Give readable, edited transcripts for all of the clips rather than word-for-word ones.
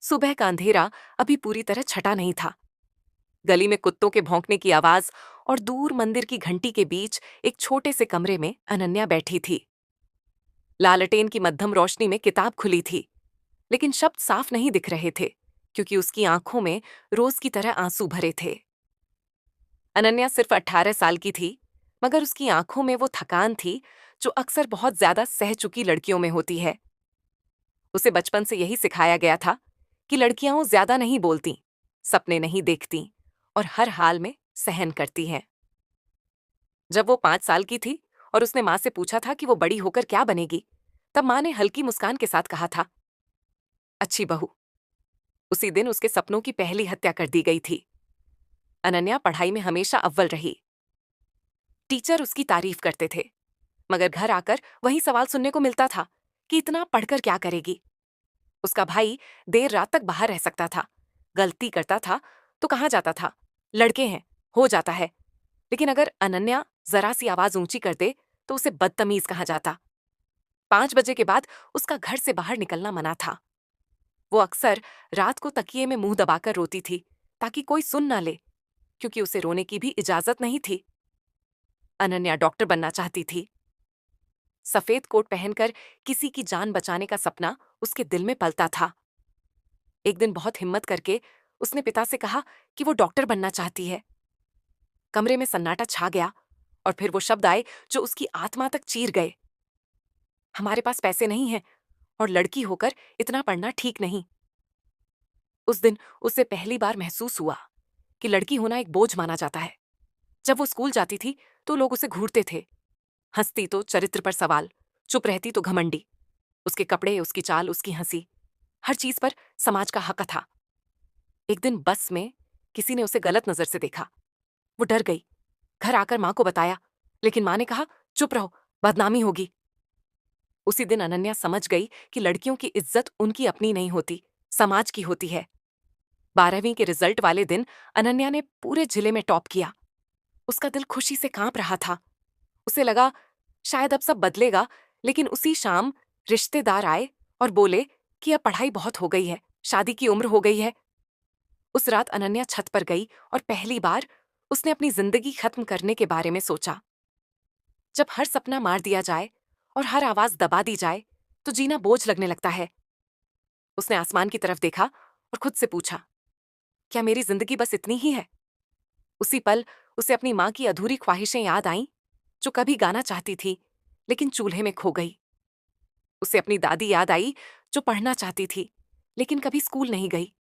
सुबह का अंधेरा अभी पूरी तरह छटा नहीं था। गली में कुत्तों के भौंकने की आवाज और दूर मंदिर की घंटी के बीच एक छोटे से कमरे में अनन्या बैठी थी। लालटेन की मध्यम रोशनी में किताब खुली थी, लेकिन शब्द साफ नहीं दिख रहे थे, क्योंकि उसकी आंखों में रोज की तरह आंसू भरे थे। अनन्या सिर्फ 18 साल की थी, मगर उसकी आंखों में वो थकान थी जो अक्सर बहुत ज्यादा सह चुकी लड़कियों में होती है। उसे बचपन से यही सिखाया गया था कि लड़कियां ज्यादा नहीं बोलती, सपने नहीं देखती और हर हाल में सहन करती हैं। जब वो 5 साल की थी और उसने माँ से पूछा था कि वो बड़ी होकर क्या बनेगी, तब माँ ने हल्की मुस्कान के साथ कहा था, अच्छी बहू। उसी दिन उसके सपनों की पहली हत्या कर दी गई थी। अनन्या पढ़ाई में हमेशा अव्वल रही। टीचर उसकी तारीफ करते थे, मगर घर आकर वही सवाल सुनने को मिलता था कि इतना पढ़कर क्या करेगी। उसका भाई देर रात तक बाहर रह सकता था, गलती करता था तो कहा जाता था, लड़के हैं, हो जाता है। लेकिन अगर अनन्या जरा सी आवाज ऊंची कर दे तो उसे बदतमीज कहा जाता। 5 बजे के बाद उसका घर से बाहर निकलना मना था। वो अक्सर रात को तकिए में मुंह दबाकर रोती थी, ताकि कोई सुन ना ले, क्योंकि उसे रोने की भी इजाजत नहीं थी। अनन्या डॉक्टर बनना चाहती थी। सफेद कोट पहनकर किसी की जान बचाने का सपना उसके दिल में पलता था। एक दिन बहुत हिम्मत करके उसने पिता से कहा कि वो डॉक्टर बनना चाहती है। कमरे में सन्नाटा छा गया और फिर वो शब्द आए जो उसकी आत्मा तक चीर गए, हमारे पास पैसे नहीं हैं और लड़की होकर इतना पढ़ना ठीक नहीं। उस दिन उसे पहली बार महसूस हुआ कि लड़की होना एक बोझ माना जाता है। जब वो स्कूल जाती थी तो लोग उसे घूरते थे। हंसती तो चरित्र पर सवाल, चुप रहती तो घमंडी। उसके कपड़े, उसकी चाल, उसकी हंसी, हर चीज पर समाज का हक था। एक दिन बस में किसी ने उसे गलत नजर से देखा। वो डर गई, घर आकर मां को बताया, लेकिन मां ने कहा, चुप रहो, बदनामी होगी। उसी दिन अनन्या समझ गई कि लड़कियों की इज्जत उनकी अपनी नहीं होती, समाज की होती है। 12वीं के रिजल्ट वाले दिन अनन्या ने पूरे जिले में टॉप किया। उसका दिल खुशी से कांप रहा था। उसे लगा शायद अब सब बदलेगा, लेकिन उसी शाम रिश्तेदार आए और बोले कि अब पढ़ाई बहुत हो गई है, शादी की उम्र हो गई है। उस रात अनन्या छत पर गई और पहली बार उसने अपनी जिंदगी खत्म करने के बारे में सोचा। जब हर सपना मार दिया जाए और हर आवाज दबा दी जाए तो जीना बोझ लगने लगता है। उसने आसमान की तरफ देखा और खुद से पूछा, क्या मेरी जिंदगी बस इतनी ही है? उसी पल उसे अपनी मां की अधूरी ख्वाहिशें याद आईं, जो कभी गाना चाहती थी लेकिन चूल्हे में खो गई। उसे अपनी दादी याद आई, जो पढ़ना चाहती थी लेकिन कभी स्कूल नहीं गई।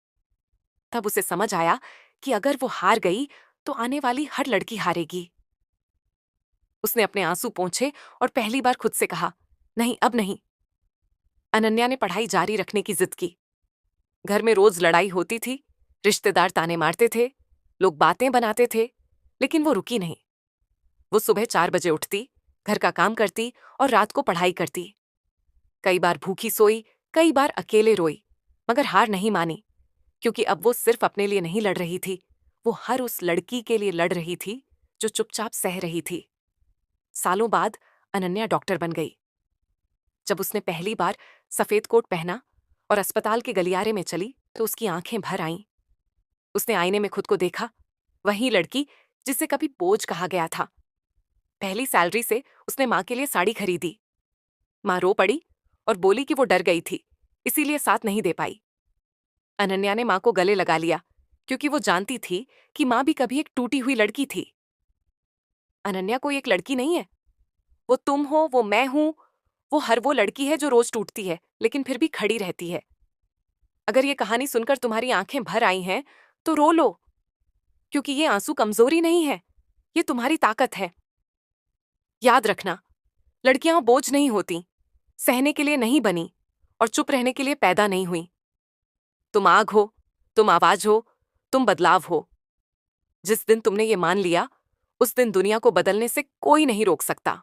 तब उसे समझ आया कि अगर वो हार गई तो आने वाली हर लड़की हारेगी। उसने अपने आंसू पोंछे और पहली बार खुद से कहा, नहीं, अब नहीं। अनन्या ने पढ़ाई जारी रखने की जिद की। घर में रोज लड़ाई होती थी, रिश्तेदार ताने मारते थे, लोग बातें बनाते थे, लेकिन वो रुकी नहीं। वो सुबह 4 बजे उठती, घर का काम करती और रात को पढ़ाई करती। कई बार भूखी सोई, कई बार अकेले रोई, मगर हार नहीं मानी, क्योंकि अब वो सिर्फ अपने लिए नहीं लड़ रही थी, वो हर उस लड़की के लिए लड़ रही थी जो चुपचाप सह रही थी। सालों बाद अनन्या डॉक्टर बन गई। जब उसने पहली बार सफेद कोट पहना और अस्पताल के गलियारे में चली तो उसकी आंखें भर आईं। उसने आईने में खुद को देखा, वही लड़की जिसे कभी बोझ कहा गया था। पहली सैलरी से उसने मां के लिए साड़ी खरीदी। मां रो पड़ी और बोली कि वो डर गई थी, इसीलिए साथ नहीं दे पाई। अनन्या ने मां को गले लगा लिया, क्योंकि वो जानती थी कि मां भी कभी एक टूटी हुई लड़की थी। अनन्या कोई एक लड़की नहीं है, वो तुम हो, वो मैं हूं, वो हर वो लड़की है जो रोज टूटती है लेकिन फिर भी खड़ी रहती है। अगर ये कहानी सुनकर तुम्हारी आंखें भर आई हैं तो रो लो, क्योंकि ये आंसू कमजोरी नहीं है, ये तुम्हारी ताकत है। याद रखना, लड़कियां बोझ नहीं होती, सहने के लिए नहीं बनी और चुप रहने के लिए पैदा नहीं हुई। तुम आग हो, तुम आवाज हो, तुम बदलाव हो। जिस दिन तुमने ये मान लिया, उस दिन दुनिया को बदलने से कोई नहीं रोक सकता।